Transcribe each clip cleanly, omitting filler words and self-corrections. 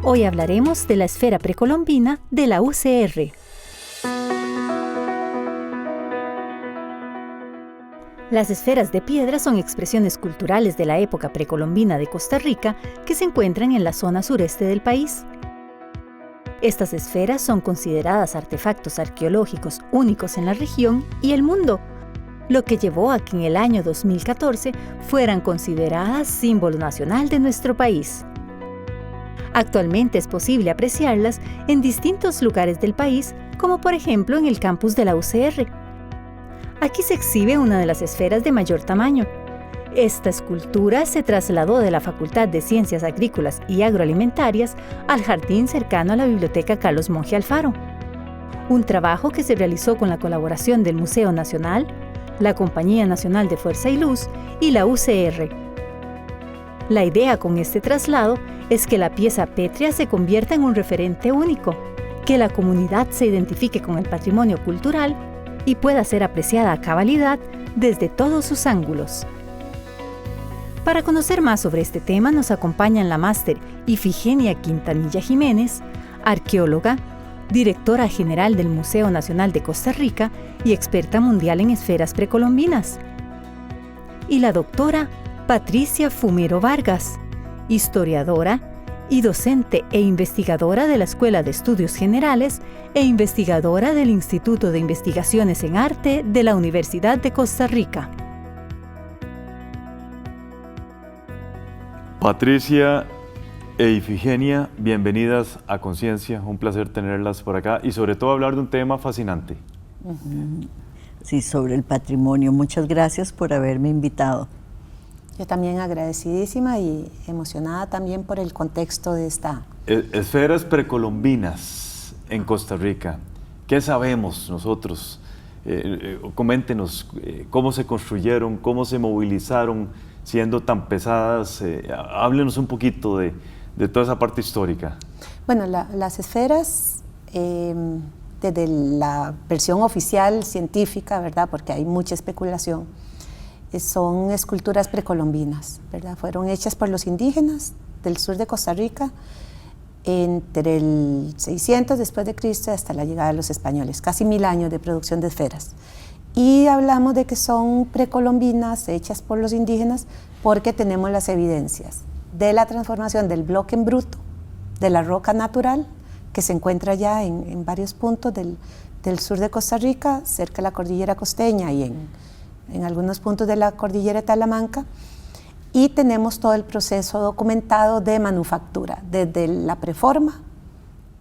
Hoy hablaremos de la esfera precolombina de la UCR. Las esferas de piedra son expresiones culturales de la época precolombina de Costa Rica que se encuentran en la zona sureste del país. Estas esferas son consideradas artefactos arqueológicos únicos en la región y el mundo, lo que llevó a que en el año 2014 fueran consideradas símbolo nacional de nuestro país. Actualmente es posible apreciarlas en distintos lugares del país, como por ejemplo en el campus de la UCR. Aquí se exhibe una de las esferas de mayor tamaño. Esta escultura se trasladó de la Facultad de Ciencias Agrícolas y Agroalimentarias al jardín cercano a la Biblioteca Carlos Monge Alfaro. Un trabajo que se realizó con la colaboración del Museo Nacional, la Compañía Nacional de Fuerza y Luz y la UCR. La idea con este traslado es que la pieza pétrea se convierta en un referente único, que la comunidad se identifique con el patrimonio cultural y pueda ser apreciada a cabalidad desde todos sus ángulos. Para conocer más sobre este tema nos acompañan la máster Ifigenia Quintanilla Jiménez, arqueóloga, directora general del Museo Nacional de Costa Rica y experta mundial en esferas precolombinas, y la doctora Patricia Fumero Vargas, historiadora y docente e investigadora de la Escuela de Estudios Generales e investigadora del Instituto de Investigaciones en Arte de la Universidad de Costa Rica. Patricia e Ifigenia, bienvenidas a Conciencia, un placer tenerlas por acá y sobre todo hablar de un tema fascinante. Sí, sobre el patrimonio. Muchas gracias por haberme invitado. Yo también agradecidísima y emocionada también por el contexto de esta... Esferas precolombinas en Costa Rica. ¿Qué sabemos nosotros? Coméntenos cómo se construyeron, cómo se movilizaron, siendo tan pesadas. Háblenos un poquito de toda esa parte histórica. Bueno, las esferas, desde la versión oficial científica, ¿verdad? Porque hay mucha especulación, son esculturas precolombinas, ¿verdad? Fueron hechas por los indígenas del sur de Costa Rica entre el 600 después de Cristo hasta la llegada de los españoles, casi 1000 años de producción de esferas. Y hablamos de que son precolombinas hechas por los indígenas porque tenemos las evidencias de la transformación del bloque en bruto, de la roca natural, que se encuentra ya en varios puntos del sur de Costa Rica, cerca de la cordillera costeña y en algunos puntos de la cordillera de Talamanca, y tenemos todo el proceso documentado de manufactura, desde la preforma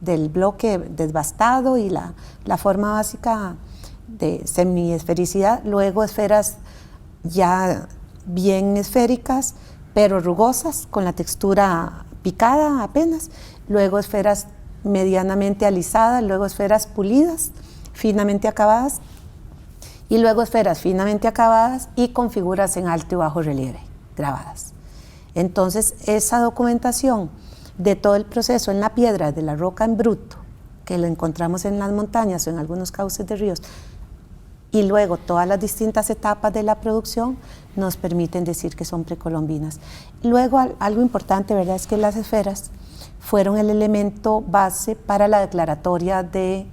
del bloque desbastado y la forma básica de semiesfericidad, luego esferas ya bien esféricas, pero rugosas, con la textura picada apenas, luego esferas medianamente alisadas, luego esferas pulidas, finamente acabadas, y luego esferas finamente acabadas y con figuras en alto y bajo relieve, grabadas. Entonces, esa documentación de todo el proceso en la piedra, de la roca en bruto, que lo encontramos en las montañas o en algunos cauces de ríos, y luego todas las distintas etapas de la producción nos permiten decir que son precolombinas. Luego, algo importante, ¿verdad?, es que las esferas fueron el elemento base para la declaratoria de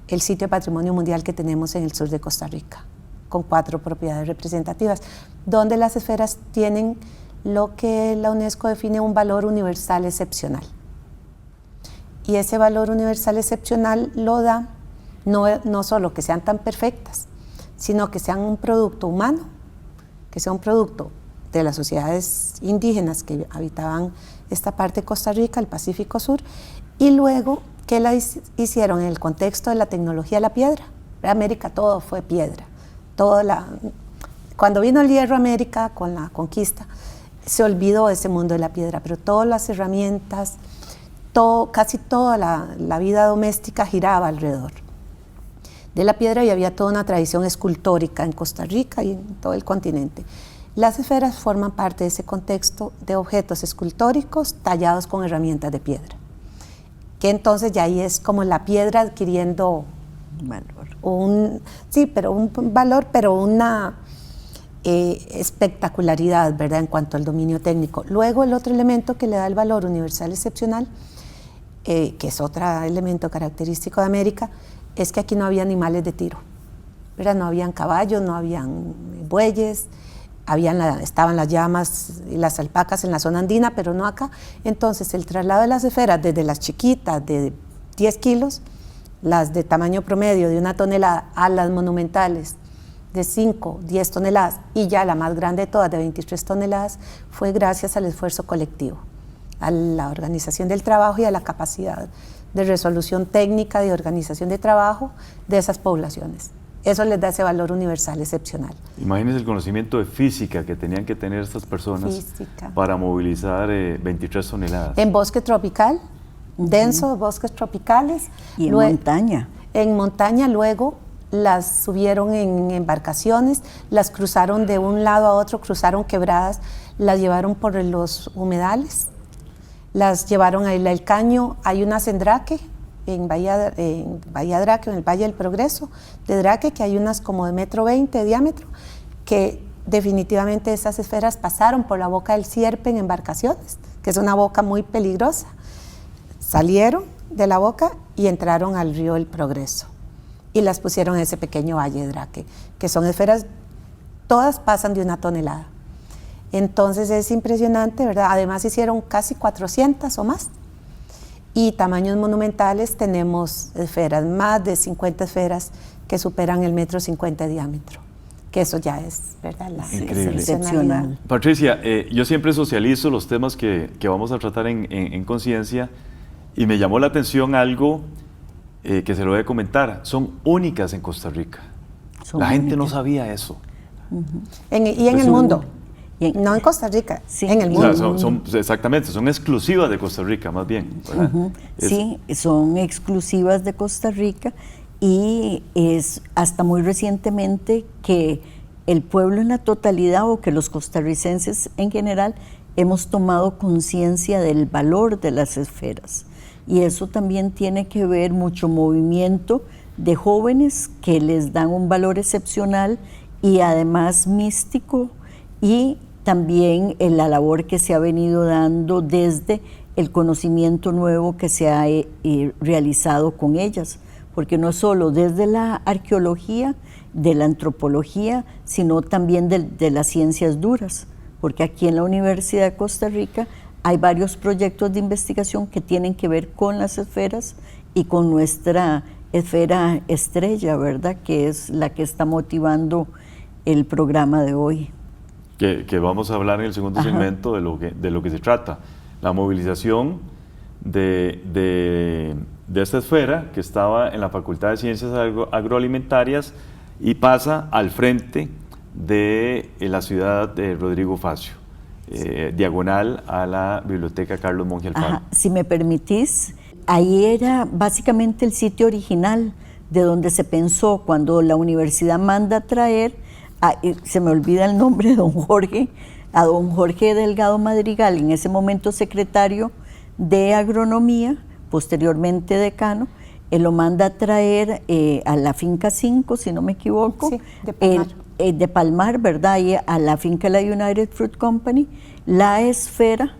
el sitio de patrimonio mundial que tenemos en el sur de Costa Rica, con 4 propiedades representativas, donde las esferas tienen lo que la UNESCO define un valor universal excepcional. Y ese valor universal excepcional lo da no solo que sean tan perfectas, sino que sean un producto humano, que sea un producto de las sociedades indígenas que habitaban esta parte de Costa Rica, el Pacífico Sur, y luego que la hicieron en el contexto de la tecnología de la piedra. En América todo fue piedra. Cuando vino el hierro a América con la conquista, se olvidó ese mundo de la piedra, pero todas las herramientas, casi toda la vida doméstica giraba alrededor de la piedra y había toda una tradición escultórica en Costa Rica y en todo el continente. Las esferas forman parte de ese contexto de objetos escultóricos tallados con herramientas de piedra, que entonces ya ahí es como la piedra adquiriendo Valor. un valor, pero una espectacularidad, ¿verdad?, en cuanto al dominio técnico. Luego el otro elemento que le da el valor universal excepcional que es otro elemento característico de América, es que aquí no había animales de tiro, ¿verdad? No habían caballos, no habían bueyes, estaban las llamas y las alpacas en la zona andina, pero no acá. Entonces el traslado de las esferas, desde las chiquitas de 10 kilos, las de tamaño promedio de 1 tonelada, a las monumentales de 5, 10 toneladas, y ya la más grande de todas, de 23 toneladas, fue gracias al esfuerzo colectivo, a la organización del trabajo y a la capacidad de resolución técnica, de organización de trabajo de esas poblaciones. Eso les da ese valor universal excepcional. Imagínense el conocimiento de física que tenían que tener estas personas para movilizar 23 toneladas. En bosque tropical, densos bosques tropicales. Y en montaña. En montaña, luego las subieron en embarcaciones, las cruzaron de un lado a otro, cruzaron quebradas, las llevaron por los humedales, las llevaron a Isla del Caño. Hay una en Draque, en Bahía Draque, en el Valle del Progreso de Draque, que hay unas como de 1,20 m de diámetro, que definitivamente esas esferas pasaron por la boca del Sierpe en embarcaciones, que es una boca muy peligrosa. Salieron de la boca y entraron al río del Progreso y las pusieron en ese pequeño Valle de Draque, que son esferas, todas pasan de 1 tonelada. Entonces es impresionante, ¿verdad? Además hicieron casi 400 o más. Y tamaños monumentales tenemos esferas, más de 50 esferas que superan el 1,50 m de diámetro, que eso ya es, ¿verdad? Increíble. Excepcional. Patricia, yo siempre socializo los temas que vamos a tratar en Conciencia, y me llamó la atención algo que se lo voy a comentar. Son únicas en Costa Rica. La gente no sabía eso. En el mundo. No en Costa Rica, sí, en el mundo. O sea, exactamente, son exclusivas de Costa Rica, más bien. Sí, son exclusivas de Costa Rica, y es hasta muy recientemente que el pueblo en la totalidad, o que los costarricenses en general, hemos tomado conciencia del valor de las esferas. Y eso también tiene que ver mucho movimiento de jóvenes que les dan un valor excepcional y además místico, y también en la labor que se ha venido dando desde el conocimiento nuevo que se ha realizado con ellas, porque no solo desde la arqueología, de la antropología, sino también de las ciencias duras, porque aquí en la Universidad de Costa Rica hay varios proyectos de investigación que tienen que ver con las esferas y con nuestra esfera estrella, ¿verdad?, que es la que está motivando el programa de hoy. Que vamos a hablar en el segundo segmento de lo que se trata. La movilización de esta esfera que estaba en la Facultad de Ciencias Agroalimentarias y pasa al frente de la ciudad de Rodrigo Facio, diagonal a la Biblioteca Carlos Monge Alfaro. Si me permitís, ahí era básicamente el sitio original de donde se pensó cuando la universidad manda a traer, se me olvida el nombre de don Jorge, a don Jorge Delgado Madrigal, en ese momento secretario de Agronomía, posteriormente decano. Él lo manda a traer a la finca 5, si no me equivoco, sí, de Palmar. De Palmar, ¿verdad? Y a la finca de la United Fruit Company, la esfera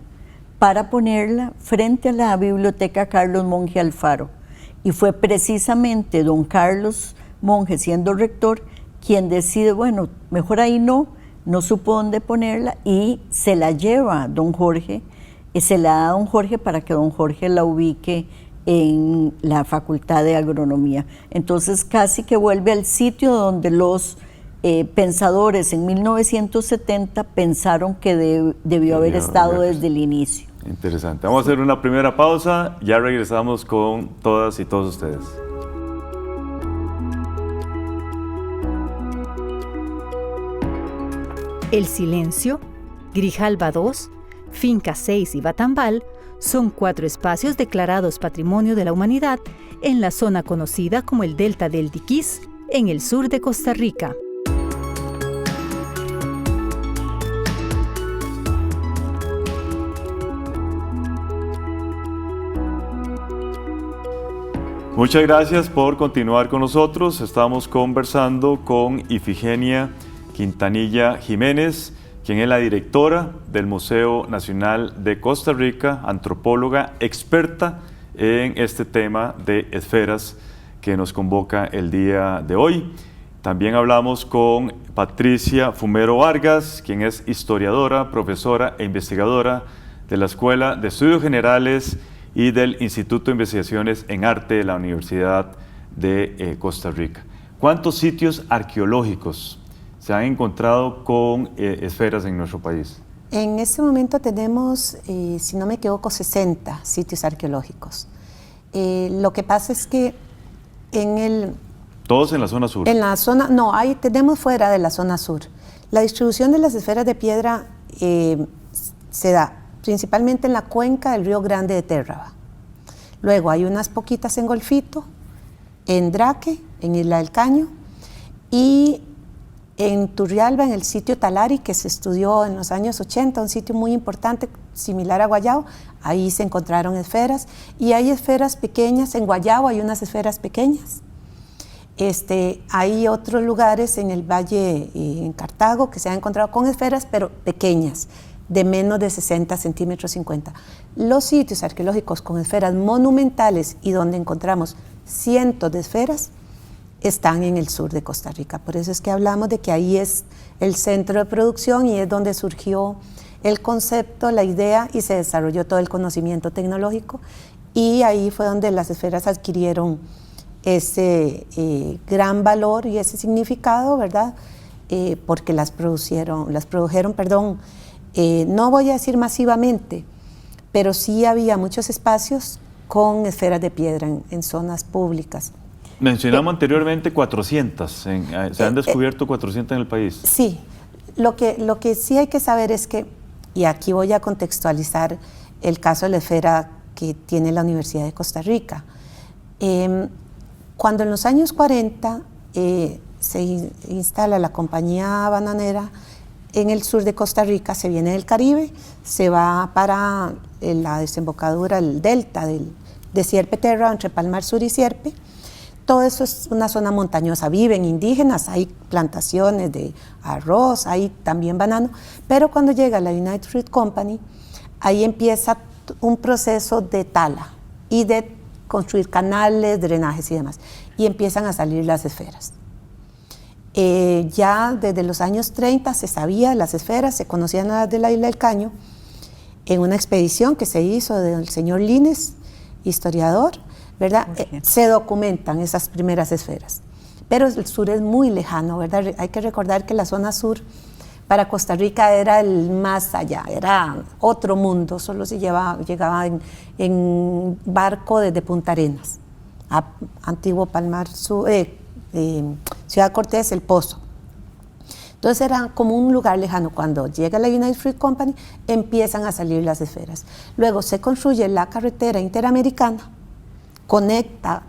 para ponerla frente a la Biblioteca Carlos Monge Alfaro. Y fue precisamente don Carlos Monge, siendo rector, quien decide, bueno, mejor ahí no supo dónde ponerla, y se la lleva a don Jorge, se la da a don Jorge para que don Jorge la ubique en la Facultad de Agronomía. Entonces casi que vuelve al sitio donde los pensadores en 1970 pensaron que debió haber estado desde el inicio. Interesante. Vamos a hacer una primera pausa, ya regresamos con todas y todos ustedes. El Silencio, Grijalba II, Finca 6 y Batambal son 4 espacios declarados Patrimonio de la Humanidad en la zona conocida como el Delta del Diquís, en el sur de Costa Rica. Muchas gracias por continuar con nosotros. Estamos conversando con Ifigenia Quintanilla Jiménez, quien es la directora del Museo Nacional de Costa Rica, antropóloga experta en este tema de esferas que nos convoca el día de hoy. También hablamos con Patricia Fumero Vargas, quien es historiadora, profesora e investigadora de la Escuela de Estudios Generales y del Instituto de Investigaciones en Arte de la Universidad de Costa Rica. ¿Cuántos sitios arqueológicos se han encontrado con esferas en nuestro país? En este momento tenemos, si no me equivoco, 60 sitios arqueológicos. Lo que pasa es que ¿Todos en la zona sur? En la zona, no, tenemos fuera de la zona sur. La distribución de las esferas de piedra se da principalmente en la cuenca del río Grande de Térraba. Luego hay unas poquitas en Golfito, en Draque, en Isla del Caño, y en Turrialba, en el sitio Talari, que se estudió en los años 80, un sitio muy importante, similar a Guayabo. Ahí se encontraron esferas, y hay esferas pequeñas. En Guayabo hay unas esferas pequeñas. Hay otros lugares en el valle, en Cartago, que se han encontrado con esferas, pero pequeñas, de menos de 60 centímetros 50. Los sitios arqueológicos con esferas monumentales y donde encontramos cientos de esferas están en el sur de Costa Rica. Por eso es que hablamos de que ahí es el centro de producción y es donde surgió el concepto, la idea, y se desarrolló todo el conocimiento tecnológico, y ahí fue donde las esferas adquirieron ese gran valor y ese significado, ¿verdad? Porque las produjeron, no voy a decir masivamente, pero sí había muchos espacios con esferas de piedra en zonas públicas. Mencionamos anteriormente 400, se han descubierto 400 en el país. Sí, lo que sí hay que saber es que, y aquí voy a contextualizar el caso de la esfera que tiene la Universidad de Costa Rica. Cuando en los años 40 se instala la compañía bananera en el sur de Costa Rica, se viene del Caribe, se va para la desembocadura, el delta de Sierpe Terra, entre Palmar Sur y Sierpe. Todo eso es una zona montañosa, viven indígenas, hay plantaciones de arroz, hay también banano, pero cuando llega la United Fruit Company, ahí empieza un proceso de tala y de construir canales, drenajes y demás, y empiezan a salir las esferas. Ya desde los años 30 se sabía las esferas, se conocían las de la Isla del Caño, en una expedición que se hizo del señor Lines, historiador, ¿verdad? Se documentan esas primeras esferas. Pero el sur es muy lejano, ¿verdad? Hay que recordar que la zona sur para Costa Rica era el más allá, era otro mundo, solo se llegaba en barco desde Punta Arenas, a Antiguo Palmar Sur, Ciudad Cortés, El Pozo. Entonces era como un lugar lejano. Cuando llega la United Fruit Company, empiezan a salir las esferas. Luego se construye la carretera interamericana, conecta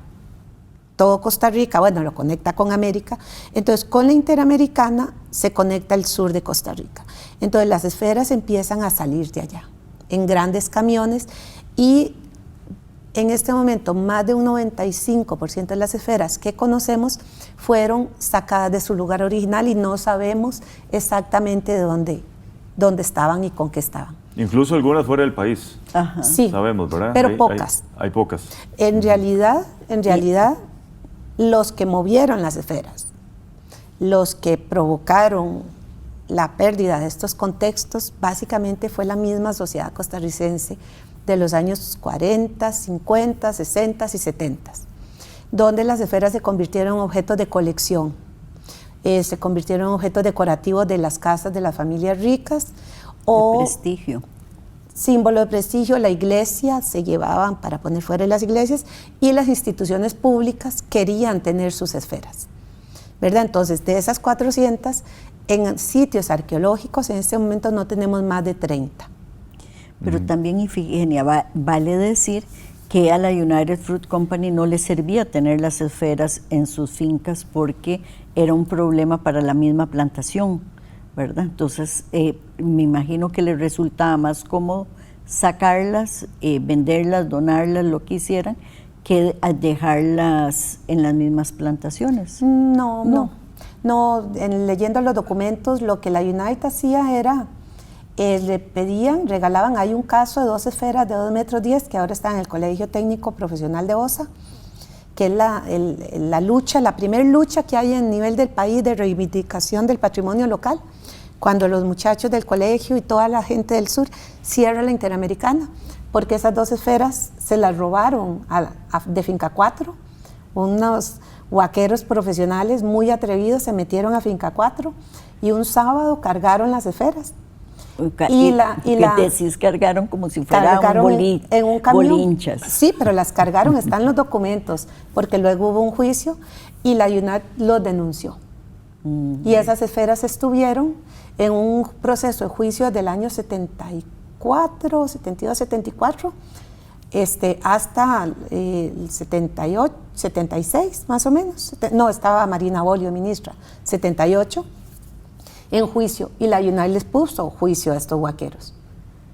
todo Costa Rica, bueno, lo conecta con América. Entonces, con la Interamericana se conecta el sur de Costa Rica. Entonces, las esferas empiezan a salir de allá, en grandes camiones, y en este momento, más de un 95% de las esferas que conocemos fueron sacadas de su lugar original y no sabemos exactamente de dónde estaban y con qué estaban. Incluso algunas fuera del país. Ajá. Sí, sabemos, ¿verdad? Pero pocas. Hay pocas. En realidad, los que movieron las esferas, los que provocaron la pérdida de estos contextos, básicamente fue la misma sociedad costarricense de los años 40, 50, 60 y 70, donde las esferas se convirtieron en objetos de colección, se convirtieron en objetos decorativos de las casas de las familias ricas, o de prestigio. Símbolo de prestigio. La iglesia se llevaban para poner fuera de las iglesias, y las instituciones públicas querían tener sus esferas, ¿verdad? Entonces, de esas 400, en sitios arqueológicos en este momento no tenemos más de 30. Pero también, Ifigenia, vale decir que a la United Fruit Company no le servía tener las esferas en sus fincas porque era un problema para la misma plantación, ¿verdad? Entonces, me imagino que les resultaba más cómodo sacarlas, venderlas, donarlas, lo que hicieran, que dejarlas en las mismas plantaciones. No. Leyendo los documentos, lo que la United hacía era le pedían, regalaban, hay un caso de 2 esferas de 2,10 metros que ahora está en el Colegio Técnico Profesional de Osa, que es la primera lucha que hay en nivel del país de reivindicación del patrimonio local, cuando los muchachos del colegio y toda la gente del sur cierra la Interamericana, porque esas 2 esferas se las robaron de Finca 4, unos huaqueros profesionales muy atrevidos se metieron a Finca 4 y un sábado cargaron las esferas. Y decís cargaron como si fuera en un camión. Bolinchas. Sí, pero las cargaron, están los documentos, porque luego hubo un juicio y la UNAT los denunció. Y esas esferas estuvieron en un proceso de juicio del año 74, 72, 74, hasta el 78, 76 más o menos. No, estaba Marina Bolio, ministra, 78. En juicio, y la UNAT les puso juicio a estos huaqueros,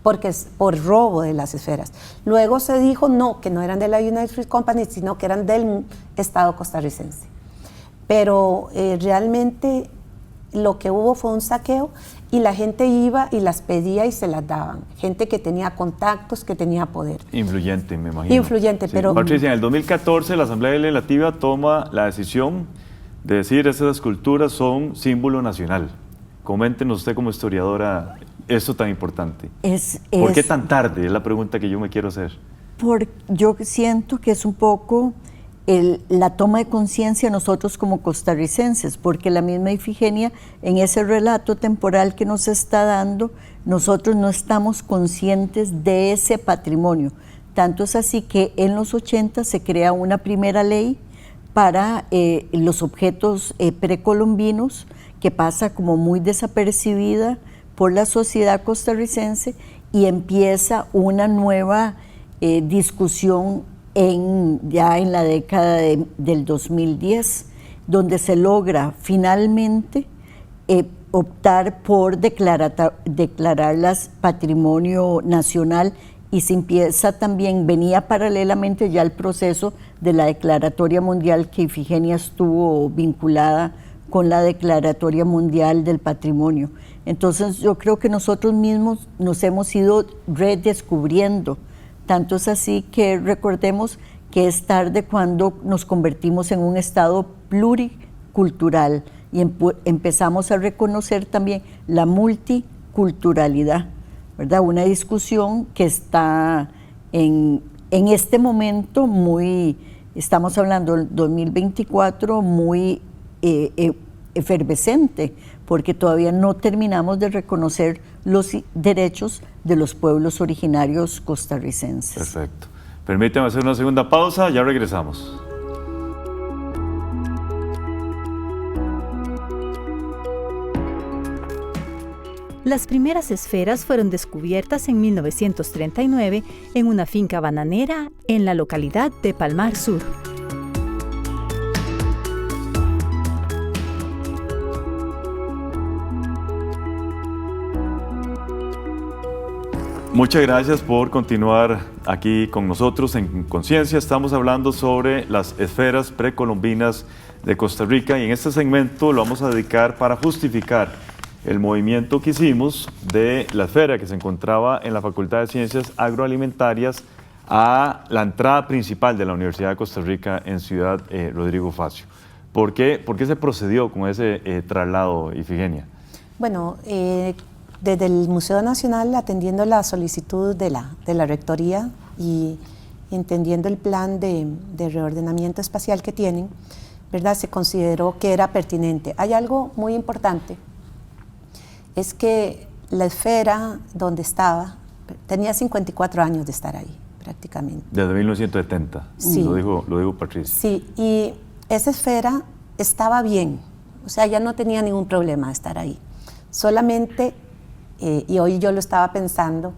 porque es por robo de las esferas. Luego se dijo que no eran de la United Fruit Company, sino que eran del Estado costarricense. Pero realmente lo que hubo fue un saqueo y la gente iba y las pedía y se las daban. Gente que tenía contactos, que tenía poder. Influyente, me imagino. Influyente, sí. Pero... Patricia, en el 2014 la Asamblea Legislativa toma la decisión de decir esas esculturas son símbolo nacional. Coméntenos usted como historiadora esto tan importante. ¿Por qué tan tarde? Es la pregunta que yo me quiero hacer. Yo siento que es un poco la toma de conciencia nosotros como costarricenses, porque la misma Ifigenia, en ese relato temporal que nos está dando, nosotros no estamos conscientes de ese patrimonio. Tanto es así que en los 80 se crea una primera ley para los objetos precolombinos, que pasa como muy desapercibida por la sociedad costarricense, y empieza una nueva discusión ya en la década del 2010, donde se logra finalmente optar por declararlas patrimonio nacional, y se empieza también, venía paralelamente ya el proceso de la declaratoria mundial, que Ifigenia estuvo vinculada con la Declaratoria Mundial del Patrimonio. Entonces yo creo que nosotros mismos nos hemos ido redescubriendo. Tanto es así que recordemos que es tarde cuando nos convertimos en un estado pluricultural y empezamos a reconocer también la multiculturalidad, ¿verdad? Una discusión que está en este momento estamos hablando del 2024, muy efervescente, porque todavía no terminamos de reconocer los derechos de los pueblos originarios costarricenses. Perfecto. Permítanme hacer una segunda pausa, ya regresamos. Las primeras esferas fueron descubiertas en 1939 en una finca bananera en la localidad de Palmar Sur. Muchas gracias por continuar aquí con nosotros en Conciencia. Estamos hablando sobre las esferas precolombinas de Costa Rica y en este segmento lo vamos a dedicar para justificar el movimiento que hicimos de la esfera que se encontraba en la Facultad de Ciencias Agroalimentarias a la entrada principal de la Universidad de Costa Rica en Ciudad Rodrigo Facio. ¿Por qué se procedió con ese traslado, Ifigenia? Bueno, desde el Museo Nacional, atendiendo la solicitud de la Rectoría y entendiendo el plan de reordenamiento espacial que tienen, ¿verdad?, se consideró que era pertinente. Hay algo muy importante, es que la esfera donde estaba tenía 54 años de estar ahí, prácticamente. Desde 1970, sí. Lo digo Patricia. Sí, y esa esfera estaba bien, o sea, ya no tenía ningún problema de estar ahí. Solamente, y hoy yo lo estaba pensando,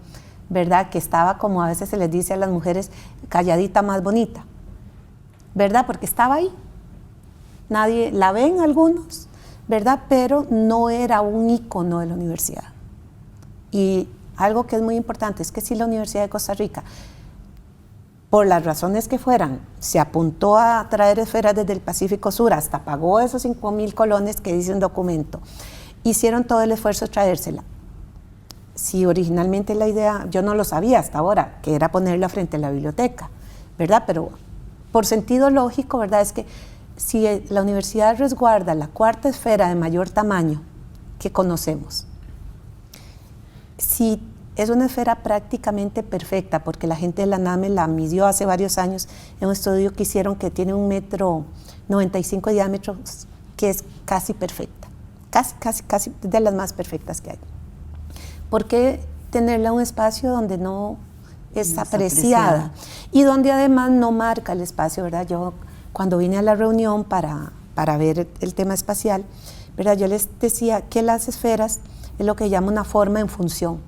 ¿verdad?, que estaba, como a veces se les dice a las mujeres, calladita más bonita, ¿verdad?, porque estaba ahí. Nadie la ven algunos, ¿verdad?, pero no era un ícono de la universidad. Y algo que es muy importante es que si la Universidad de Costa Rica, por las razones que fueran, se apuntó a traer esferas desde el Pacífico Sur, hasta pagó esos 5,000 colones que dice un documento, hicieron todo el esfuerzo de traérsela. si originalmente la idea, yo no lo sabía hasta ahora, que era ponerla frente a la biblioteca, ¿verdad? Pero por sentido lógico, ¿verdad? Es que si la universidad resguarda la cuarta esfera de mayor tamaño que conocemos, si es una esfera prácticamente perfecta, porque la gente de la NAME la midió hace varios años en un estudio que hicieron que tiene 1,95 m de diámetro, que es casi perfecta, casi de las más perfectas que hay. ¿Por qué tenerla en un espacio donde no es apreciada? Y donde además no marca el espacio, ¿verdad? Yo cuando vine a la reunión para ver el tema espacial, ¿verdad? Yo les decía que las esferas es lo que llama una forma en función.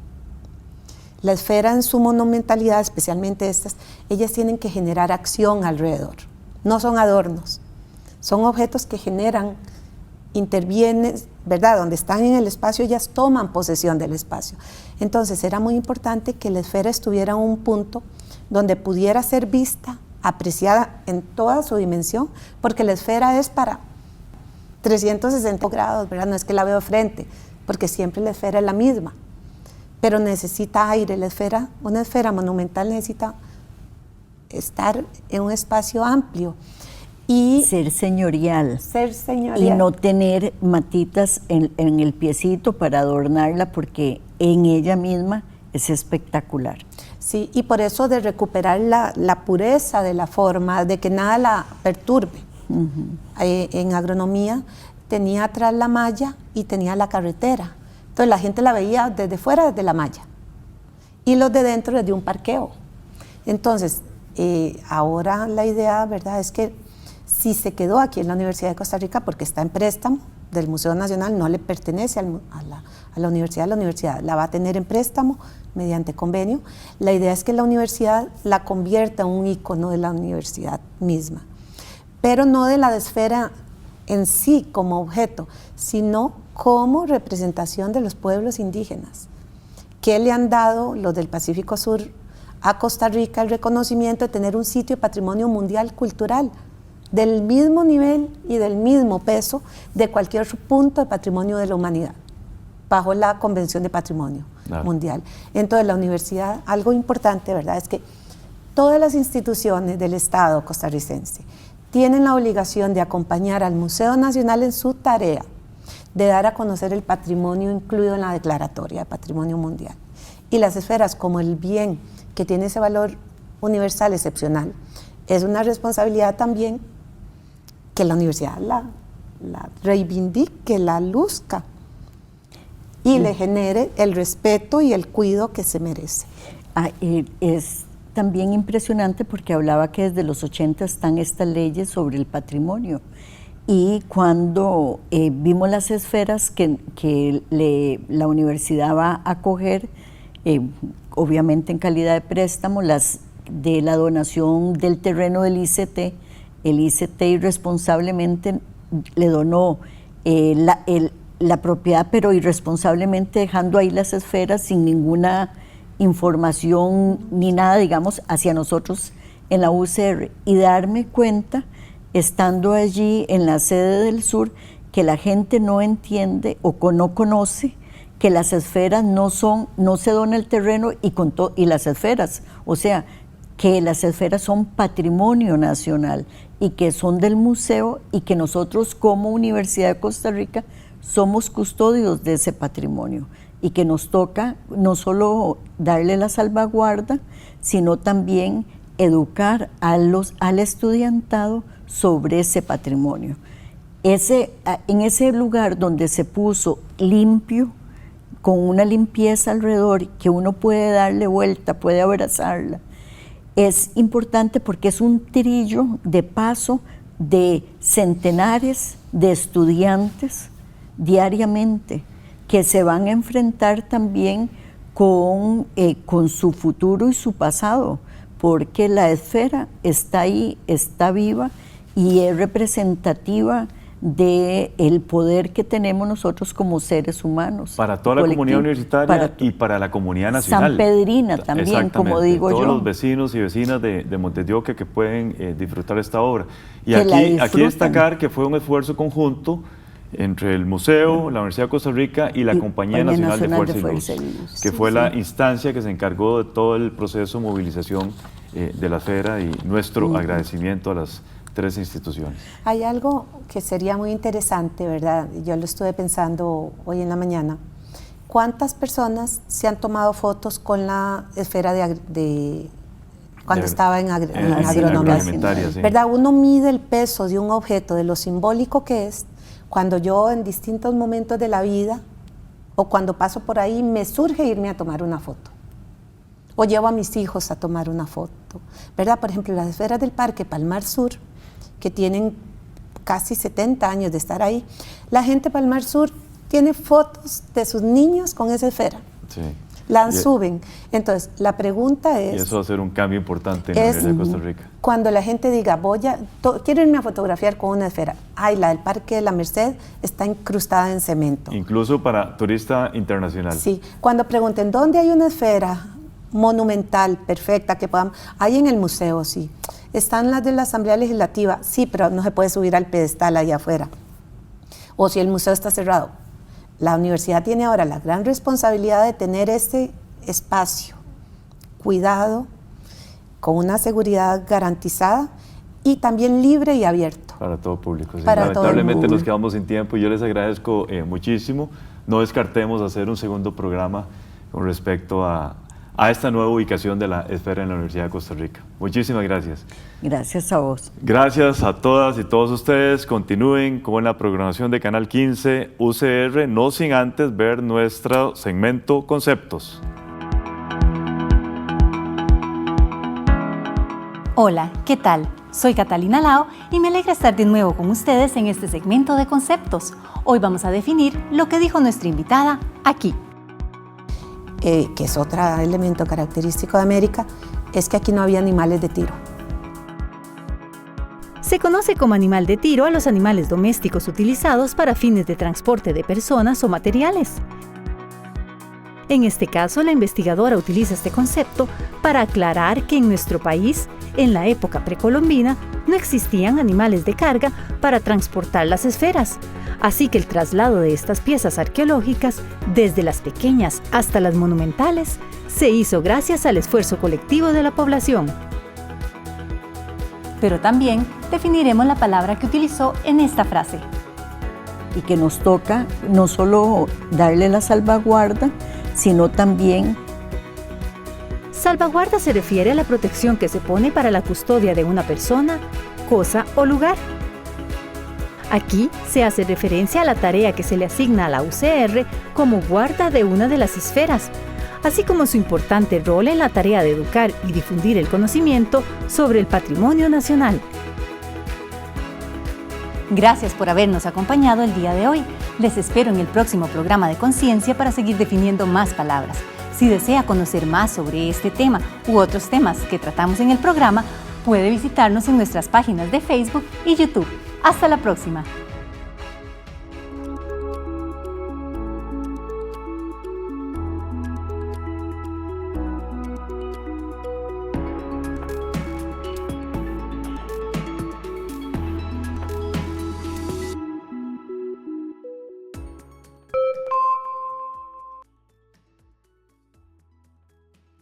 La esfera en su monumentalidad, especialmente estas, ellas tienen que generar acción alrededor. No son adornos, son objetos que generan, intervienen, ¿verdad? Donde están en el espacio, ellas toman posesión del espacio. Entonces era muy importante que la esfera estuviera en un punto donde pudiera ser vista, apreciada en toda su dimensión, porque la esfera es para 360 grados, ¿verdad? No es que la veo frente, porque siempre la esfera es la misma, pero necesita aire. Una esfera monumental necesita estar en un espacio amplio. Y ser señorial. Ser señorial. Y no tener matitas en el piecito para adornarla, porque en ella misma es espectacular. Sí, y por eso de recuperar la pureza de la forma, de que nada la perturbe. En agronomía tenía atrás la malla y tenía la carretera. Entonces la gente la veía desde fuera, desde la malla. Y los de dentro desde un parqueo. Entonces, ahora la idea, ¿verdad?, es que si se quedó aquí en la Universidad de Costa Rica, porque está en préstamo del Museo Nacional, no le pertenece a la universidad la va a tener en préstamo mediante convenio. La idea es que la universidad la convierta en un ícono de la universidad misma, pero no de la esfera en sí como objeto, sino como representación de los pueblos indígenas, que le han dado los del Pacífico Sur a Costa Rica el reconocimiento de tener un sitio de patrimonio mundial cultural, del mismo nivel y del mismo peso de cualquier punto de patrimonio de la humanidad, bajo la Convención de Patrimonio Mundial. Entonces la universidad, algo importante, ¿verdad?, es que todas las instituciones del Estado costarricense tienen la obligación de acompañar al Museo Nacional en su tarea de dar a conocer el patrimonio incluido en la Declaratoria de Patrimonio Mundial. Y las esferas, como el bien que tiene ese valor universal excepcional, es una responsabilidad también que la universidad la reivindique, la luzca y le genere el respeto y el cuidado que se merece. Es también impresionante porque hablaba que desde los 80 están estas leyes sobre el patrimonio, y cuando vimos las esferas que la universidad va a acoger, obviamente en calidad de préstamo, las de la donación del terreno del ICT, el ICT irresponsablemente le donó la propiedad, pero irresponsablemente dejando ahí las esferas sin ninguna información ni nada, digamos, hacia nosotros en la UCR, y darme cuenta, estando allí en la sede del sur, que la gente no entiende o no conoce que las esferas no se dona el terreno y las esferas, o sea, que las esferas son patrimonio nacional y que son del museo, y que nosotros como Universidad de Costa Rica somos custodios de ese patrimonio, y que nos toca no solo darle la salvaguarda, sino también educar al estudiantado sobre ese patrimonio. En ese lugar donde se puso limpio, con una limpieza alrededor, que uno puede darle vuelta, puede abrazarla, es importante porque es un trillo de paso de centenares de estudiantes diariamente que se van a enfrentar también con su futuro y su pasado, porque la esfera está ahí, está viva y es representativa del poder que tenemos nosotros como seres humanos. Para toda la comunidad universitaria y para la comunidad nacional. Sanpedrina también, como digo yo. Todos los vecinos y vecinas de Montes de Oca que pueden disfrutar esta obra. Y aquí destacar que fue un esfuerzo conjunto entre el museo, la Universidad de Costa Rica y la Compañía Nacional de Fuerza y Luz, que fue la instancia que se encargó de todo el proceso de movilización de la esfera, y nuestro agradecimiento a las 3 instituciones. Hay algo que sería muy interesante, ¿verdad? Yo lo estuve pensando hoy en la mañana. ¿Cuántas personas se han tomado fotos con la esfera cuando estaba en agronomía? Sí. ¿Verdad? Uno mide el peso de un objeto, de lo simbólico que es, cuando yo en distintos momentos de la vida o cuando paso por ahí me surge irme a tomar una foto. O llevo a mis hijos a tomar una foto, ¿verdad? Por ejemplo, las esferas del Parque Palmar Sur, que tienen casi 70 años de estar ahí, la gente de Palmar Sur tiene fotos de sus niños con esa esfera. Sí. Las suben. Entonces, la pregunta es... Y eso va a ser un cambio importante en la Universidad de Costa Rica. Cuando la gente diga, quiero irme a fotografiar con una esfera. Ay, la del Parque de la Merced está incrustada en cemento. Incluso para turista internacional. Sí. Cuando pregunten, ¿dónde hay una esfera monumental, perfecta, que podamos...? Hay en el museo, sí. Están las de la Asamblea Legislativa, sí, pero no se puede subir al pedestal allá afuera. O si el museo está cerrado. La universidad tiene ahora la gran responsabilidad de tener este espacio cuidado, con una seguridad garantizada y también libre y abierto. Para todo público. Sí. Para Lamentablemente todo nos quedamos sin tiempo y yo les agradezco muchísimo. No descartemos hacer un segundo programa con respecto a esta nueva ubicación de la esfera en la Universidad de Costa Rica. Muchísimas gracias. Gracias a vos. Gracias a todas y todos ustedes. Continúen con la programación de Canal 15 UCR, no sin antes ver nuestro segmento Conceptos. Hola, ¿qué tal? Soy Catalina Lao y me alegra estar de nuevo con ustedes en este segmento de Conceptos. Hoy vamos a definir lo que dijo nuestra invitada aquí. Que es otro elemento característico de América, es que aquí no había animales de tiro. Se conoce como animal de tiro a los animales domésticos utilizados para fines de transporte de personas o materiales. En este caso, la investigadora utiliza este concepto para aclarar que en nuestro país, en la época precolombina, no existían animales de carga para transportar las esferas. Así que el traslado de estas piezas arqueológicas, desde las pequeñas hasta las monumentales, se hizo gracias al esfuerzo colectivo de la población. Pero también definiremos la palabra que utilizó en esta frase. Y que nos toca no solo darle la salvaguarda, sino también... Salvaguarda se refiere a la protección que se pone para la custodia de una persona, cosa o lugar. Aquí se hace referencia a la tarea que se le asigna a la UCR como guarda de una de las esferas, así como su importante rol en la tarea de educar y difundir el conocimiento sobre el patrimonio nacional. Gracias por habernos acompañado el día de hoy. Les espero en el próximo programa de Conciencia para seguir definiendo más palabras. Si desea conocer más sobre este tema u otros temas que tratamos en el programa, puede visitarnos en nuestras páginas de Facebook y YouTube. Hasta la próxima.